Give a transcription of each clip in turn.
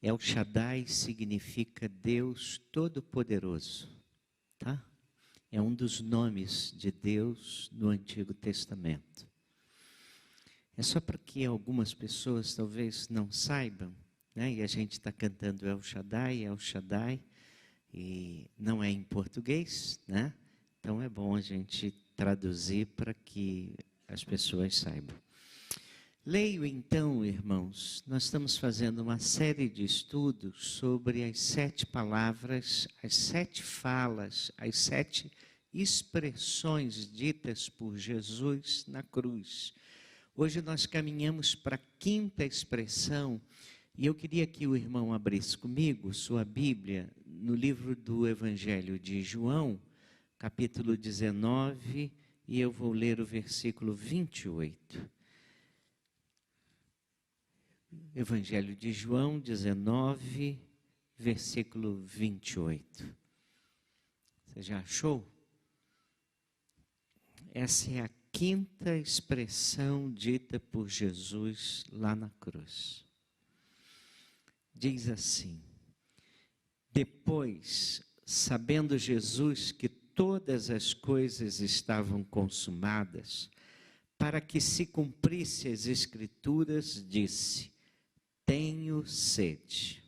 El Shaddai significa Deus Todo-Poderoso, tá? É um dos nomes de Deus no Antigo Testamento. É só para que algumas pessoas talvez não saibam, né? E a gente está cantando El Shaddai, e não é em português, né? Então é bom a gente traduzir para que as pessoas saibam. Leio então, irmãos, nós estamos fazendo uma série de estudos sobre as 7 palavras, as 7 falas, as 7 expressões ditas por Jesus na cruz. Hoje nós caminhamos para a 5ª expressão, e eu queria que o irmão abrisse comigo sua Bíblia no livro do Evangelho de João, capítulo 19, e eu vou ler o versículo 28. Evangelho de João 19, versículo 28. Você já achou? Essa é a 5ª expressão dita por Jesus lá na cruz. Diz assim: depois, sabendo Jesus que todas as coisas estavam consumadas, para que se cumprisse as Escrituras, disse: tenho sede.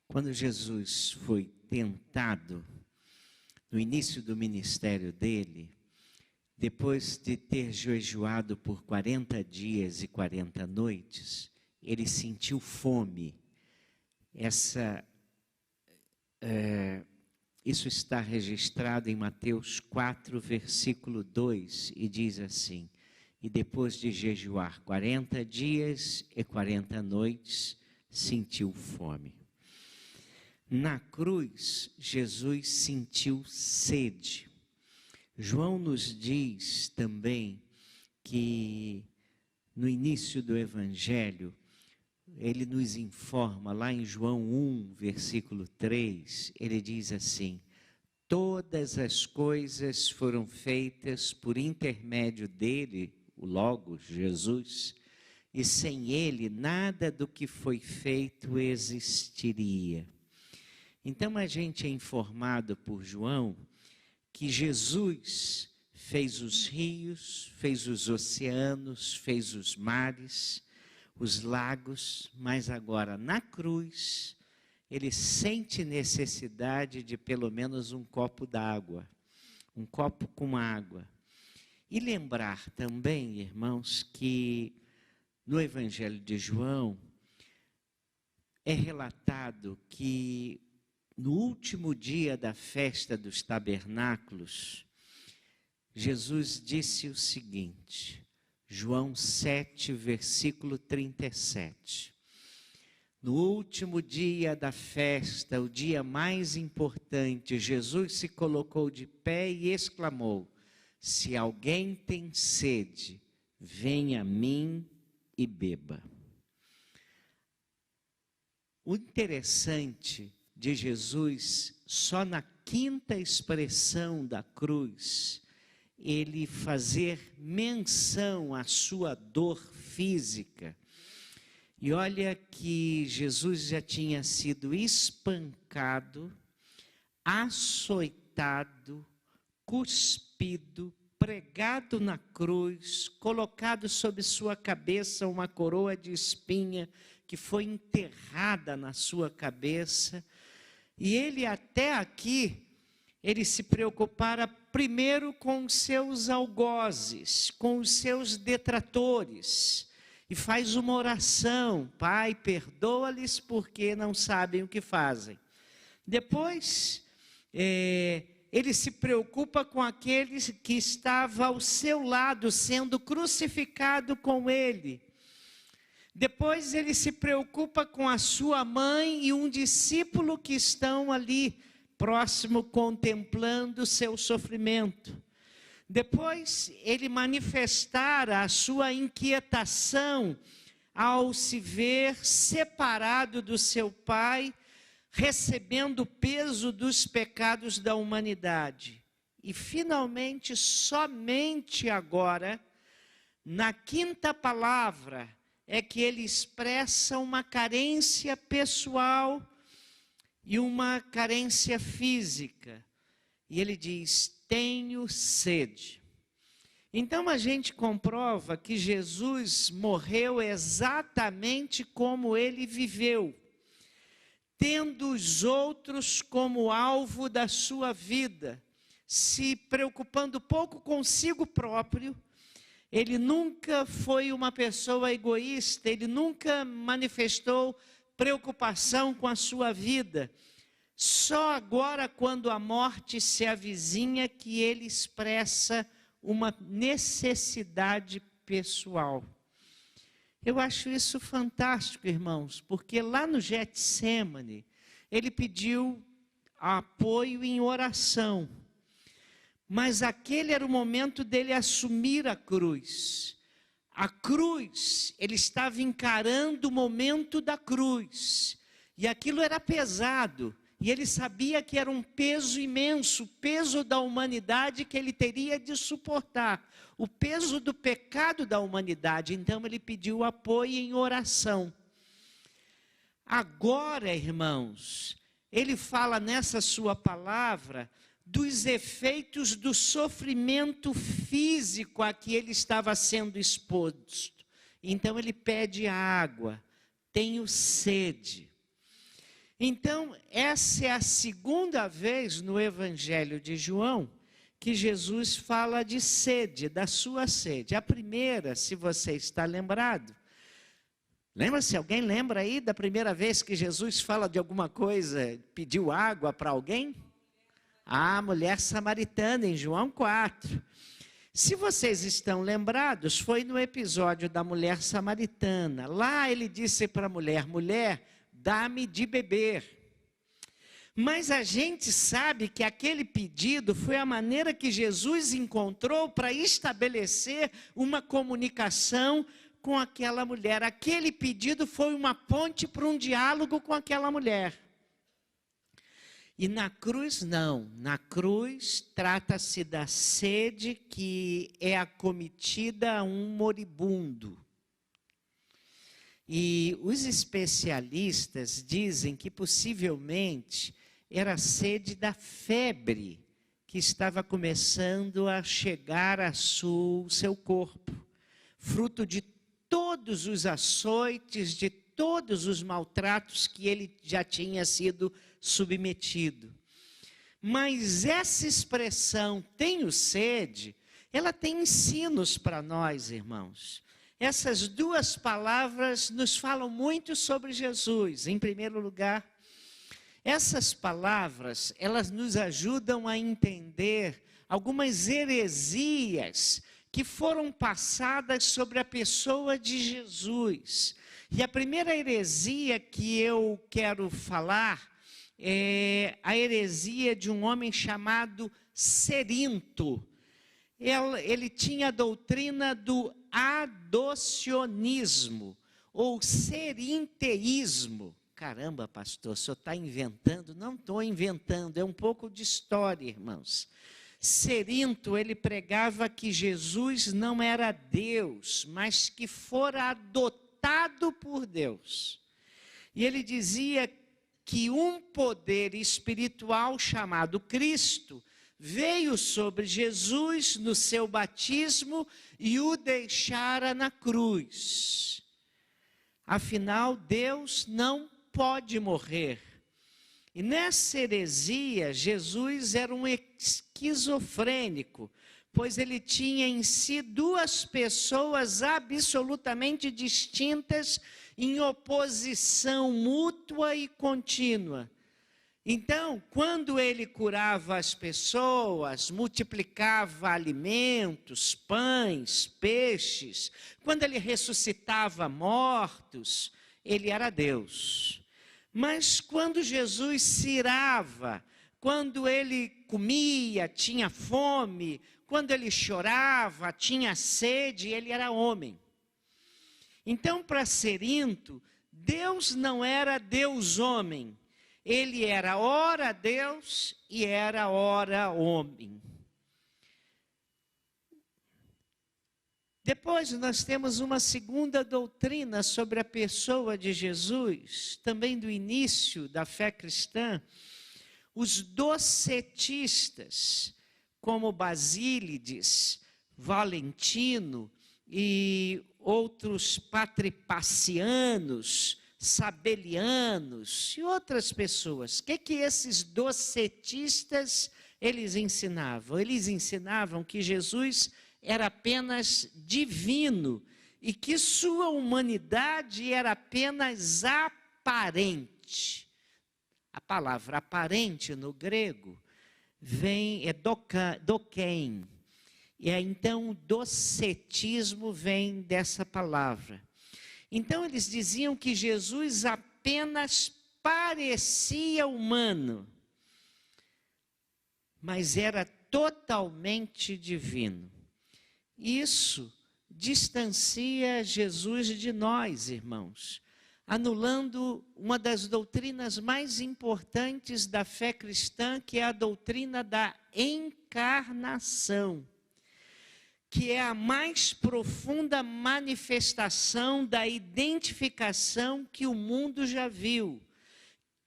Quando Jesus foi tentado, no início do ministério dele, depois de ter jejuado por 40 dias e 40 noites, ele sentiu fome. Isso está registrado em Mateus 4, versículo 2, e diz assim: e depois de jejuar 40 dias e 40 noites, sentiu fome. Na cruz, Jesus sentiu sede. João nos diz também que no início do Evangelho, ele nos informa, lá em João 1, versículo 3, ele diz assim: todas as coisas foram feitas por intermédio dele, o Logos, Jesus, e sem ele nada do que foi feito existiria. Então a gente é informado por João que Jesus fez os rios, fez os oceanos, fez os mares, os lagos, mas agora na cruz ele sente necessidade de pelo menos um copo d'água, um copo com água. E lembrar também, irmãos, que no Evangelho de João é relatado que no último dia da festa dos tabernáculos, Jesus disse o seguinte, João 7, versículo 37. No último dia da festa, o dia mais importante, Jesus se colocou de pé e exclamou: se alguém tem sede, venha a mim e beba. O interessante de Jesus, só na 5ª expressão da cruz, ele fazer menção à sua dor física. E olha que Jesus já tinha sido espancado, açoitado, cuspido, pregado na cruz, colocado sobre sua cabeça uma coroa de espinha que foi enterrada na sua cabeça. E ele até aqui, ele se preocupara primeiro com os seus algozes, com os seus detratores. E faz uma oração: Pai, perdoa-lhes porque não sabem o que fazem. Depois, ele se preocupa com aquele que estava ao seu lado, sendo crucificado com ele. Depois ele se preocupa com a sua mãe e um discípulo que estão ali, próximo, contemplando o seu sofrimento. Depois ele manifestara a sua inquietação ao se ver separado do seu Pai, recebendo o peso dos pecados da humanidade. E finalmente, somente agora, na 5ª palavra, é que ele expressa uma carência pessoal e uma carência física. E ele diz: tenho sede. Então a gente comprova que Jesus morreu exatamente como ele viveu, tendo os outros como alvo da sua vida, se preocupando pouco consigo próprio. Ele nunca foi uma pessoa egoísta, ele nunca manifestou preocupação com a sua vida. Só agora, quando a morte se avizinha, que ele expressa uma necessidade pessoal. Eu acho isso fantástico, irmãos, porque lá no Getsêmani, ele pediu apoio em oração. Mas aquele era o momento dele assumir a cruz. A cruz, ele estava encarando o momento da cruz. E aquilo era pesado. E ele sabia que era um peso imenso, o peso da humanidade que ele teria de suportar. O peso do pecado da humanidade. Então ele pediu apoio em oração. Agora, irmãos, ele fala nessa sua palavra dos efeitos do sofrimento físico a que ele estava sendo exposto. Então ele pede água, tenho sede. Então, essa é a segunda vez no Evangelho de João que Jesus fala de sede, da sua sede. A primeira, se você está lembrado, lembra-se, alguém lembra aí da primeira vez que Jesus fala de alguma coisa, pediu água para alguém? A mulher samaritana, em João 4. Se vocês estão lembrados, foi no episódio da mulher samaritana. Lá ele disse para a mulher: mulher, dá-me de beber. Mas a gente sabe que aquele pedido foi a maneira que Jesus encontrou para estabelecer uma comunicação com aquela mulher. Aquele pedido foi uma ponte para um diálogo com aquela mulher. E na cruz não, na cruz trata-se da sede que é acometida a um moribundo. E os especialistas dizem que possivelmente era a sede da febre que estava começando a chegar ao seu corpo, fruto de todos os açoites, de todos os maltratos que ele já tinha sido submetido. Mas essa expressão, tenho sede, ela tem ensinos para nós, irmãos. Essas duas palavras nos falam muito sobre Jesus. Em primeiro lugar, essas palavras, elas nos ajudam a entender algumas heresias que foram passadas sobre a pessoa de Jesus. E a primeira heresia que eu quero falar é a heresia de um homem chamado Cerinto. Ele tinha a doutrina do adocionismo, ou cerinteísmo. Caramba, pastor, o senhor está inventando? Não estou inventando, é um pouco de história, irmãos. Cerinto, ele pregava que Jesus não era Deus, mas que fora adotado por Deus. E ele dizia que um poder espiritual chamado Cristo veio sobre Jesus no seu batismo e o deixara na cruz. Afinal, Deus não pode morrer. E nessa heresia, Jesus era um esquizofrênico, pois ele tinha em si duas pessoas absolutamente distintas, em oposição mútua e contínua. Então, quando ele curava as pessoas, multiplicava alimentos, pães, peixes, quando ele ressuscitava mortos, ele era Deus. Mas quando Jesus se irava, quando ele comia, tinha fome, quando ele chorava, tinha sede, ele era homem. Então, para Cerinto, Deus não era Deus-homem. Ele era ora Deus e era ora homem. Depois nós temos uma segunda doutrina sobre a pessoa de Jesus, também do início da fé cristã, os docetistas, como Basílides, Valentino e outros patripacianos, sabelianos e outras pessoas. O que esses docetistas eles ensinavam? Eles ensinavam que Jesus era apenas divino e que sua humanidade era apenas aparente. A palavra aparente no grego é dokein. E então o docetismo vem dessa palavra. Então eles diziam que Jesus apenas parecia humano, mas era totalmente divino. Isso distancia Jesus de nós, irmãos, anulando uma das doutrinas mais importantes da fé cristã, que é a doutrina da encarnação, que é a mais profunda manifestação da identificação que o mundo já viu,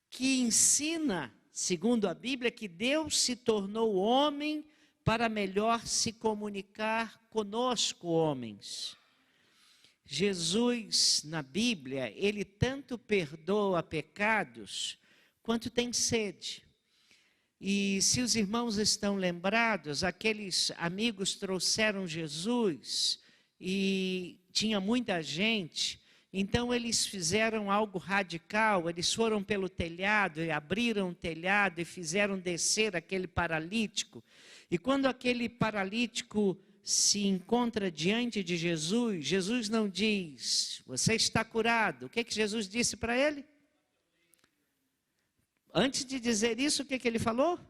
que ensina, segundo a Bíblia, que Deus se tornou homem para melhor se comunicar conosco, homens. Jesus, na Bíblia, ele tanto perdoa pecados, quanto tem sede. E se os irmãos estão lembrados, aqueles amigos trouxeram Jesus e tinha muita gente, então eles fizeram algo radical, eles foram pelo telhado e abriram o telhado e fizeram descer aquele paralítico. E quando aquele paralítico se encontra diante de Jesus, Jesus não diz, você está curado. O que Jesus disse para ele? Antes de dizer isso, o que ele falou?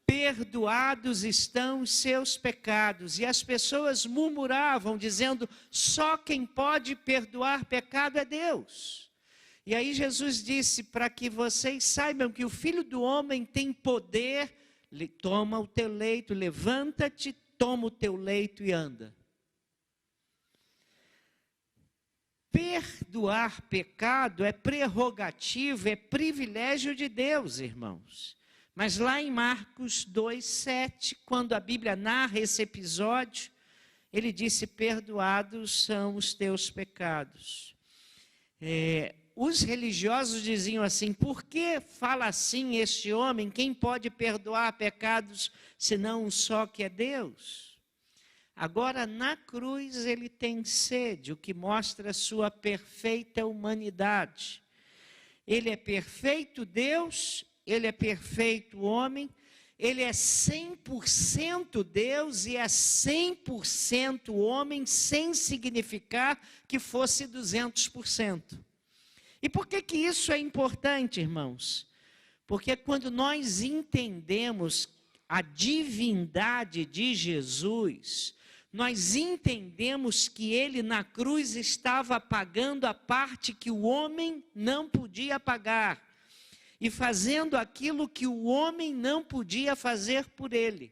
Perdoados estão os seus pecados. E as pessoas murmuravam, dizendo, só quem pode perdoar pecado é Deus. E aí Jesus disse, para que vocês saibam que o Filho do Homem tem poder, toma o teu leito, levanta-te, toma o teu leito e anda. Perdoar pecado é prerrogativa, é privilégio de Deus, irmãos. Mas lá em Marcos 2:7, quando a Bíblia narra esse episódio, ele disse, perdoados são os teus pecados. Os religiosos diziam assim, por que fala assim este homem? Quem pode perdoar pecados, senão um só que é Deus? Agora, na cruz, ele tem sede, o que mostra a sua perfeita humanidade. Ele é perfeito Deus, ele é perfeito homem, ele é 100% Deus e é 100% homem, sem significar que fosse 200%. E por que isso é importante, irmãos? Porque quando nós entendemos a divindade de Jesus, nós entendemos que ele na cruz estava pagando a parte que o homem não podia pagar, e fazendo aquilo que o homem não podia fazer por ele.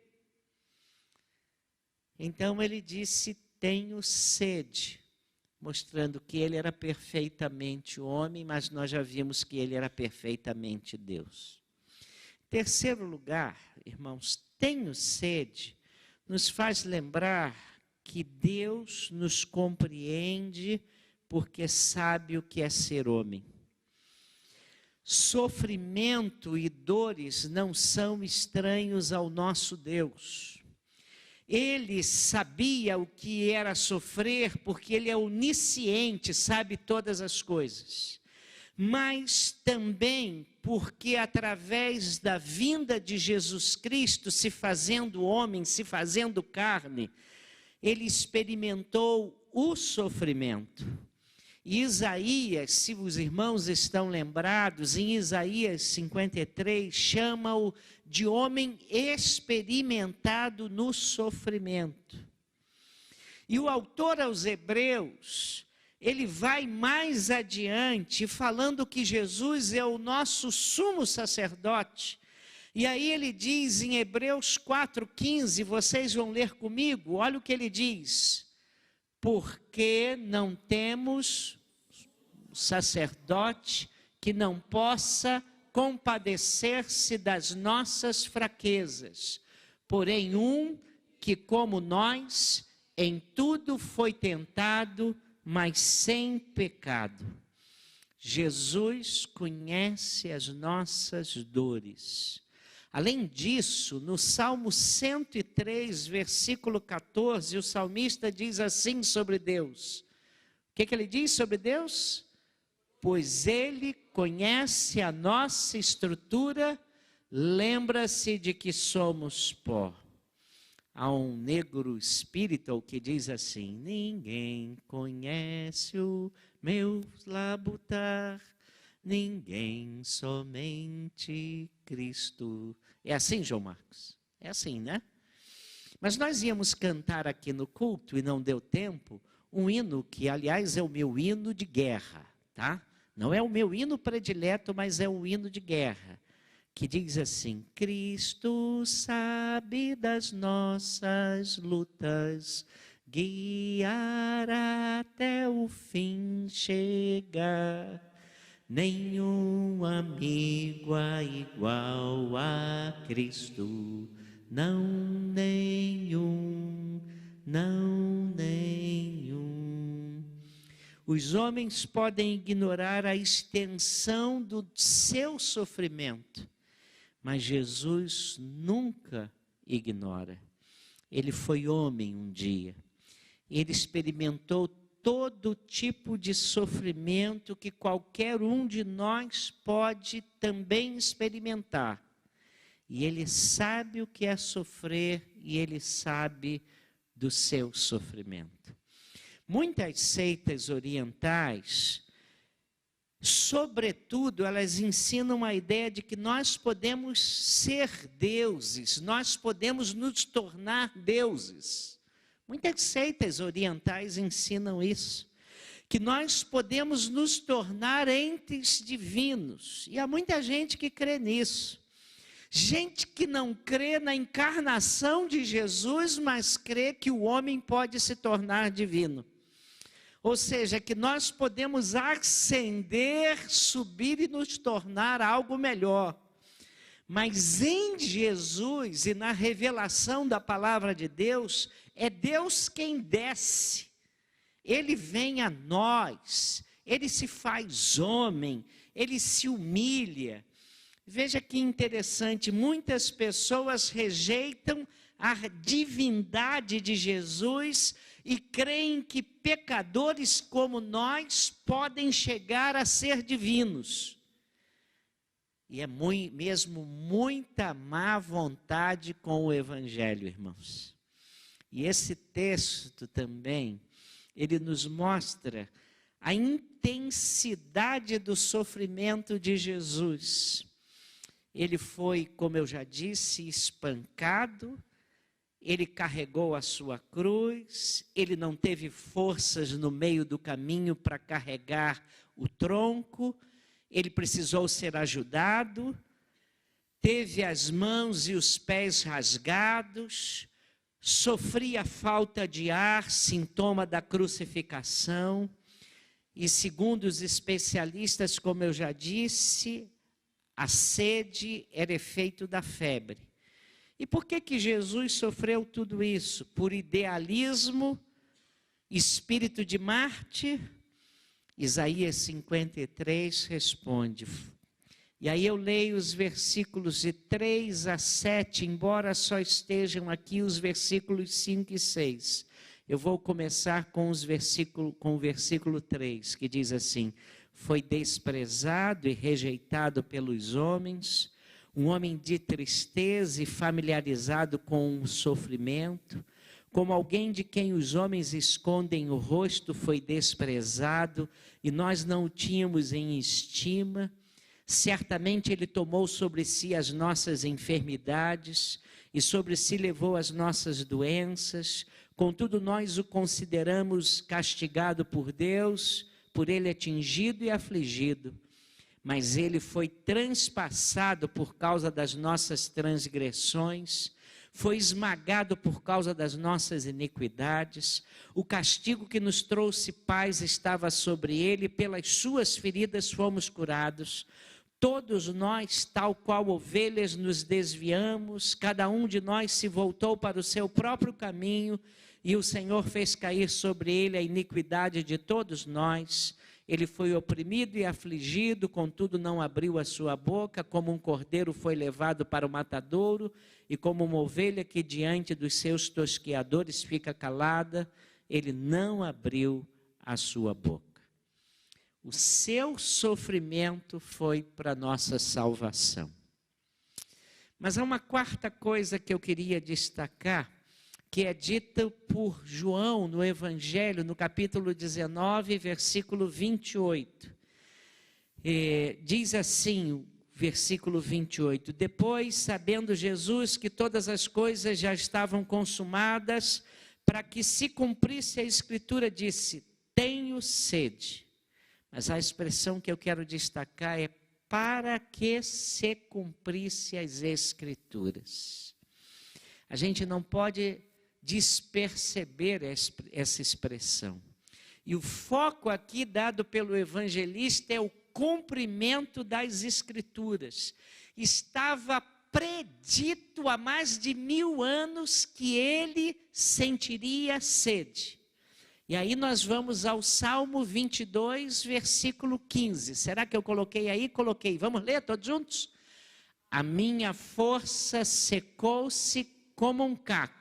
Então ele disse, tenho sede, mostrando que ele era perfeitamente homem, mas nós já vimos que ele era perfeitamente Deus. Terceiro lugar, irmãos, tenho sede, nos faz lembrar que Deus nos compreende porque sabe o que é ser homem. Sofrimento e dores não são estranhos ao nosso Deus. Ele sabia o que era sofrer, porque ele é onisciente, sabe todas as coisas. Mas também porque através da vinda de Jesus Cristo, se fazendo homem, se fazendo carne, ele experimentou o sofrimento. Isaías, se os irmãos estão lembrados, em Isaías 53, chama-o de homem experimentado no sofrimento. E o autor aos Hebreus, ele vai mais adiante, falando que Jesus é o nosso sumo sacerdote. E aí ele diz em Hebreus 4,15, vocês vão ler comigo, olha o que ele diz. Porque não temos sacerdote que não possa compadecer-se das nossas fraquezas, porém que como nós, em tudo foi tentado, mas sem pecado. Jesus conhece as nossas dores. Além disso, no Salmo 103, versículo 14, o salmista diz assim sobre Deus. O que ele diz sobre Deus? Pois Ele conhece a nossa estrutura, lembra-se de que somos pó. Há um negro espírita que diz assim: ninguém conhece o meu labutar, ninguém, somente Cristo. É assim, João Marcos? É assim, né? Mas nós íamos cantar aqui no culto e não deu tempo, um hino que, aliás, é o meu hino de guerra, tá? Não é o meu hino predileto, mas é o hino de guerra, que diz assim: Cristo sabe das nossas lutas, guiará até o fim chegar. Nenhum amigo é igual a Cristo, não nenhum, não nenhum. Os homens podem ignorar a extensão do seu sofrimento, mas Jesus nunca ignora. Ele foi homem um dia, ele experimentou todo tipo de sofrimento que qualquer um de nós pode também experimentar. E ele sabe o que é sofrer e ele sabe do seu sofrimento. Muitas seitas orientais, sobretudo, elas ensinam a ideia de que nós podemos ser deuses, nós podemos nos tornar deuses. Muitas seitas orientais ensinam isso, que nós podemos nos tornar entes divinos. E há muita gente que crê nisso. Gente que não crê na encarnação de Jesus, mas crê que o homem pode se tornar divino. Ou seja, que nós podemos ascender, subir e nos tornar algo melhor. Mas em Jesus e na revelação da palavra de Deus, é Deus quem desce. Ele vem a nós, Ele se faz homem, Ele se humilha. Veja que interessante, muitas pessoas rejeitam a divindade de Jesus e creem que pecadores como nós podem chegar a ser divinos. E é mesmo muita má vontade com o Evangelho, irmãos. E esse texto também, ele nos mostra a intensidade do sofrimento de Jesus. Ele foi, como eu já disse, espancado, ele carregou a sua cruz, ele não teve forças no meio do caminho para carregar o tronco, ele precisou ser ajudado, teve as mãos e os pés rasgados, sofria falta de ar, sintoma da crucificação, e segundo os especialistas, como eu já disse, a sede era efeito da febre. E por que Jesus sofreu tudo isso? Por idealismo, espírito de mártir? Isaías 53 responde. E aí eu leio os versículos de 3 a 7, embora só estejam aqui os versículos 5 e 6. Eu vou começar com o versículo 3, que diz assim: foi desprezado e rejeitado pelos homens, um homem de tristeza e familiarizado com o sofrimento, como alguém de quem os homens escondem o rosto, foi desprezado e nós não o tínhamos em estima. Certamente ele tomou sobre si as nossas enfermidades e sobre si levou as nossas doenças. Contudo, nós o consideramos castigado por Deus, por ele atingido e afligido. mas ele foi transpassado por causa das nossas transgressões, foi esmagado por causa das nossas iniquidades. O castigo que nos trouxe paz estava sobre ele, pelas suas feridas fomos curados. Todos nós, tal qual ovelhas, nos desviamos, cada um de nós se voltou para o seu próprio caminho, e o Senhor fez cair sobre ele a iniquidade de todos nós. Ele foi oprimido e afligido, contudo não abriu a sua boca, como um cordeiro foi levado para o matadouro, e como uma ovelha que diante dos seus tosqueadores fica calada, ele não abriu a sua boca. O seu sofrimento foi para nossa salvação. Mas há uma quarta coisa que eu queria destacar, que é dita por João no Evangelho, no capítulo 19, versículo 28. Diz assim, o versículo 28, depois, sabendo Jesus que todas as coisas já estavam consumadas, para que se cumprisse a Escritura, disse, tenho sede. Mas a expressão que eu quero destacar é para que se cumprisse as Escrituras. A gente não pode desperceber essa expressão. E o foco aqui dado pelo evangelista é o cumprimento das Escrituras. Estava predito há mais de 1000 anos que ele sentiria sede. E aí nós vamos ao Salmo 22, versículo 15. Será que eu coloquei aí? Coloquei. Vamos ler todos juntos? A minha força secou-se como um caco,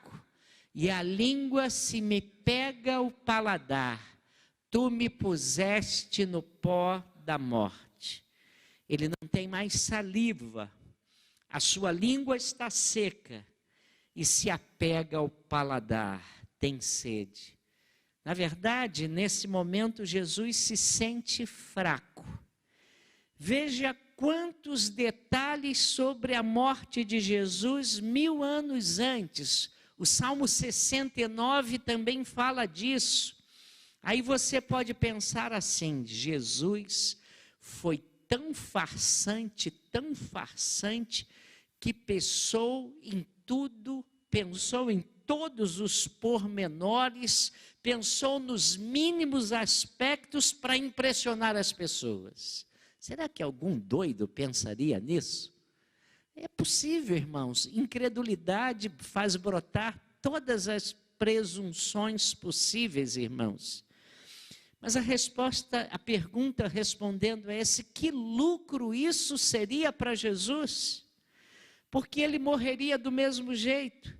e a língua se me pega o paladar. Tu me puseste no pó da morte. Ele não tem mais saliva, a sua língua está seca e se apega ao paladar, tem sede. Na verdade, nesse momento, Jesus se sente fraco. Veja quantos detalhes sobre a morte de Jesus 1000 anos antes. O Salmo 69 também fala disso. Aí você pode pensar assim, Jesus foi tão farsante, que pensou em tudo, pensou em todos os pormenores, pensou nos mínimos aspectos para impressionar as pessoas. Será que algum doido pensaria nisso? É possível, irmãos. Incredulidade faz brotar todas as presunções possíveis, irmãos. Mas a pergunta respondendo é essa: que lucro isso seria para Jesus? Porque ele morreria do mesmo jeito.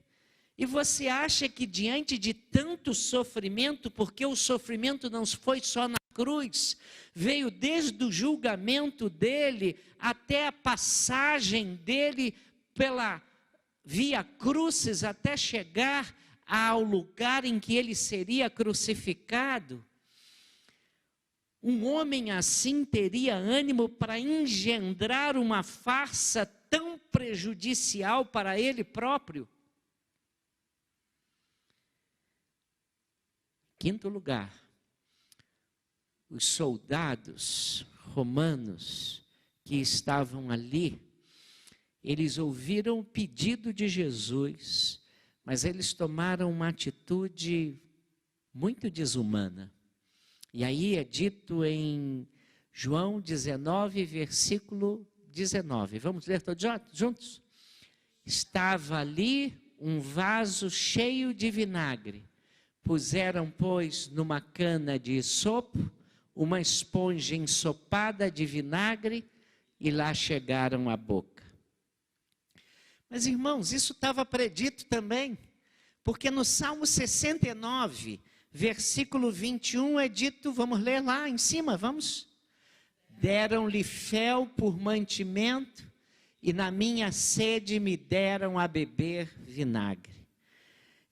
E você acha que diante de tanto sofrimento, porque o sofrimento não foi só na cruz, veio desde o julgamento dele até a passagem dele pela via crucis até chegar ao lugar em que ele seria crucificado? Um homem assim teria ânimo para engendrar uma farsa tão prejudicial para ele próprio? Quinto lugar, os soldados romanos que estavam ali, eles ouviram o pedido de Jesus, mas eles tomaram uma atitude muito desumana. E aí é dito em João 19, versículo 19. Vamos ler todos juntos? Estava ali um vaso cheio de vinagre. Puseram, pois, numa cana de isopo, uma esponja ensopada de vinagre, e lá chegaram à boca. Mas, irmãos, isso estava predito também, porque no Salmo 69, versículo 21, é dito, vamos ler lá em cima, vamos? Deram-lhe fel por mantimento, e na minha sede me deram a beber vinagre.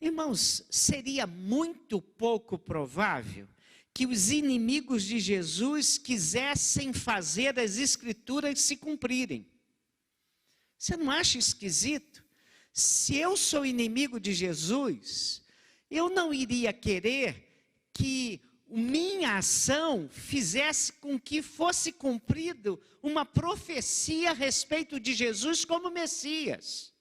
Irmãos, seria muito pouco provável que os inimigos de Jesus quisessem fazer as Escrituras se cumprirem. Você não acha esquisito? Se eu sou inimigo de Jesus, eu não iria querer que minha ação fizesse com que fosse cumprido uma profecia a respeito de Jesus como Messias.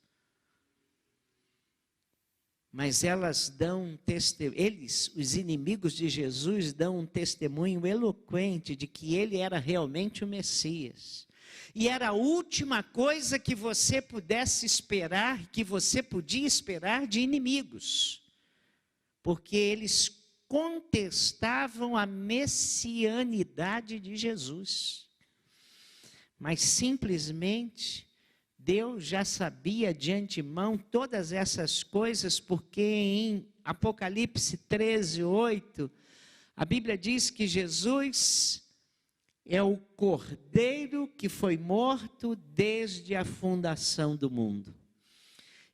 Mas elas dão testemunho, os inimigos de Jesus, dão um testemunho eloquente de que ele era realmente o Messias. E era a última coisa que você pudesse esperar, que você podia esperar de inimigos. Porque eles contestavam a messianidade de Jesus. Mas simplesmente Deus já sabia de antemão todas essas coisas, porque em Apocalipse 13:8, a Bíblia diz que Jesus é o Cordeiro que foi morto desde a fundação do mundo.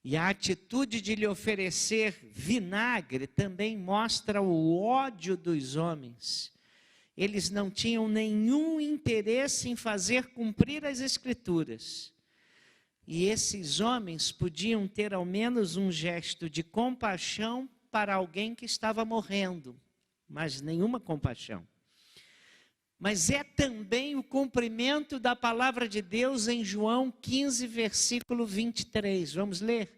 E a atitude de lhe oferecer vinagre também mostra o ódio dos homens. Eles não tinham nenhum interesse em fazer cumprir as Escrituras. E esses homens podiam ter ao menos um gesto de compaixão para alguém que estava morrendo, mas nenhuma compaixão. Mas é também o cumprimento da palavra de Deus em João 15, versículo 23. Vamos ler?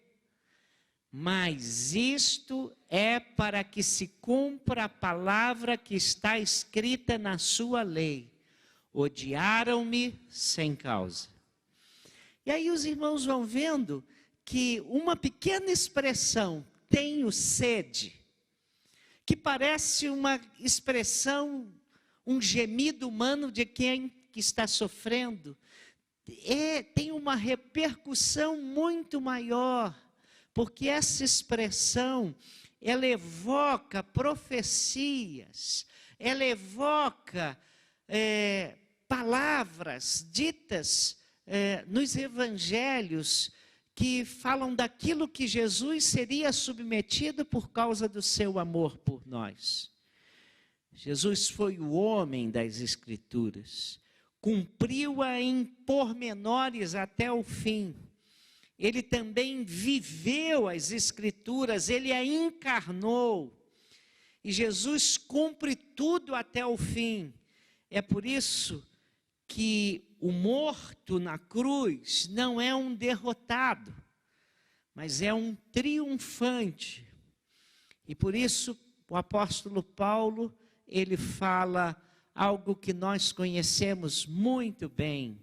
Mas isto é para que se cumpra a palavra que está escrita na sua lei. Odiaram-me sem causa. E aí os irmãos vão vendo que uma pequena expressão, tenho sede, que parece uma expressão, um gemido humano de quem que está sofrendo, tem uma repercussão muito maior, porque essa expressão, ela evoca profecias, ela evoca palavras ditas nos evangelhos que falam daquilo que Jesus seria submetido por causa do seu amor por nós. Jesus foi o homem das Escrituras, cumpriu-a em pormenores até o fim. Ele também viveu as Escrituras, ele a encarnou. E Jesus cumpre tudo até o fim. É por isso que o morto na cruz não é um derrotado, mas é um triunfante. E por isso o apóstolo Paulo, ele fala algo que nós conhecemos muito bem.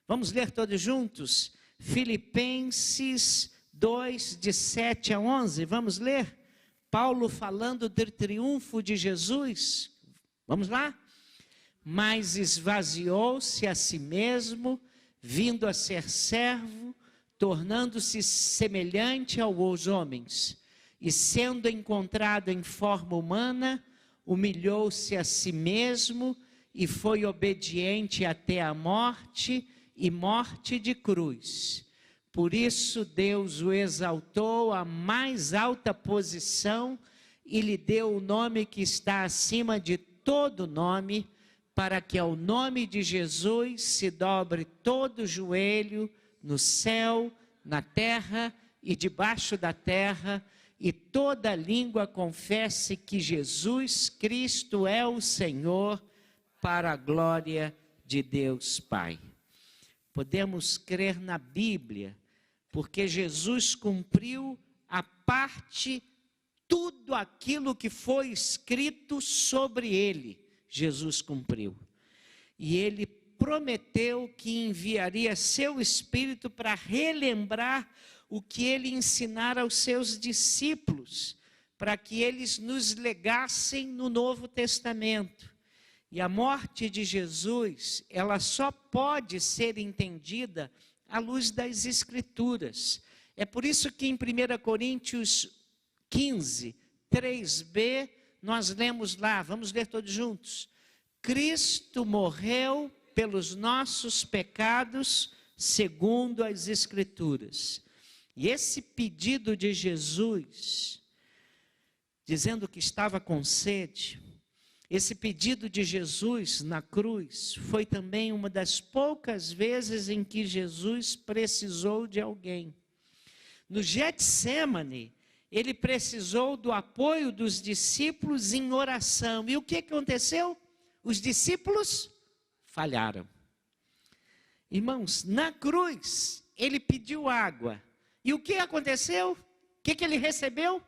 Vamos ler todos juntos? Filipenses 2, de 7 a 11. Vamos ler? Paulo falando do triunfo de Jesus. Vamos lá? Mas esvaziou-se a si mesmo, vindo a ser servo, tornando-se semelhante aos homens, e sendo encontrado em forma humana, humilhou-se a si mesmo e foi obediente até a morte, e morte de cruz. Por isso Deus o exaltou à mais alta posição e lhe deu o nome que está acima de todo nome, para que ao nome de Jesus se dobre todo joelho no céu, na terra e debaixo da terra, e toda língua confesse que Jesus Cristo é o Senhor, para a glória de Deus Pai. Podemos crer na Bíblia, porque Jesus cumpriu a parte, tudo aquilo que foi escrito sobre ele, Jesus cumpriu. E ele prometeu que enviaria seu Espírito para relembrar o que ele ensinara aos seus discípulos, para que eles nos legassem no Novo Testamento. E a morte de Jesus, ela só pode ser entendida à luz das Escrituras. É por isso que em 1 Coríntios 15, 3b, nós lemos lá, vamos ler todos juntos. Cristo morreu pelos nossos pecados, segundo as Escrituras. E esse pedido de Jesus, dizendo que estava com sede, esse pedido de Jesus na cruz foi também uma das poucas vezes em que Jesus precisou de alguém. No Getsêmani, ele precisou do apoio dos discípulos em oração. E o que aconteceu? Os discípulos falharam. Irmãos, na cruz, ele pediu água. E o que aconteceu? O que ele recebeu?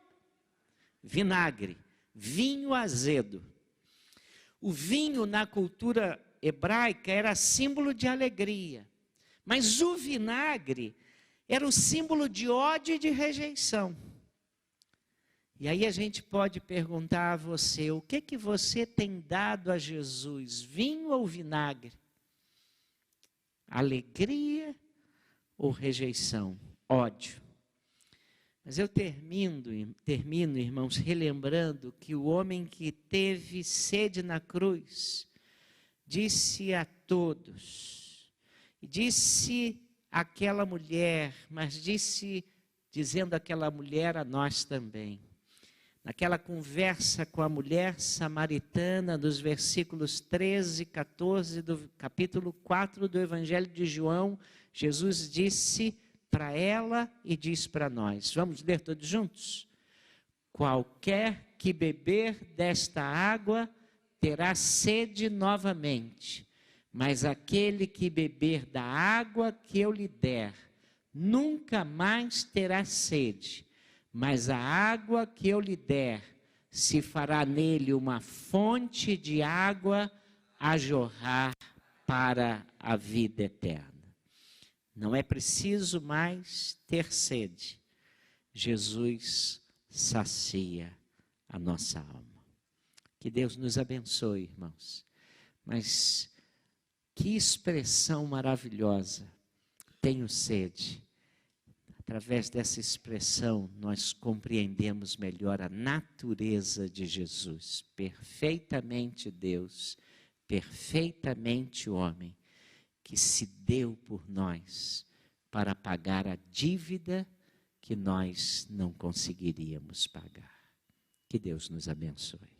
Vinagre, vinho azedo. O vinho na cultura hebraica era símbolo de alegria. Mas o vinagre era o símbolo de ódio e de rejeição. E aí a gente pode perguntar a você, o que você tem dado a Jesus, vinho ou vinagre? Alegria ou rejeição? Ódio. Mas eu termino, irmãos, relembrando que o homem que teve sede na cruz, disse a todos, e disse àquela mulher, mas dizendo àquela mulher a nós também, naquela conversa com a mulher samaritana, dos versículos 13 e 14 do capítulo 4 do Evangelho de João, Jesus disse para ela e diz para nós. Vamos ler todos juntos? Qualquer que beber desta água terá sede novamente, mas aquele que beber da água que eu lhe der, nunca mais terá sede. Mas a água que eu lhe der, se fará nele uma fonte de água a jorrar para a vida eterna. Não é preciso mais ter sede. Jesus sacia a nossa alma. Que Deus nos abençoe, irmãos. Mas que expressão maravilhosa. Tenho sede. Através dessa expressão, nós compreendemos melhor a natureza de Jesus. Perfeitamente Deus, perfeitamente homem, que se deu por nós para pagar a dívida que nós não conseguiríamos pagar. Que Deus nos abençoe.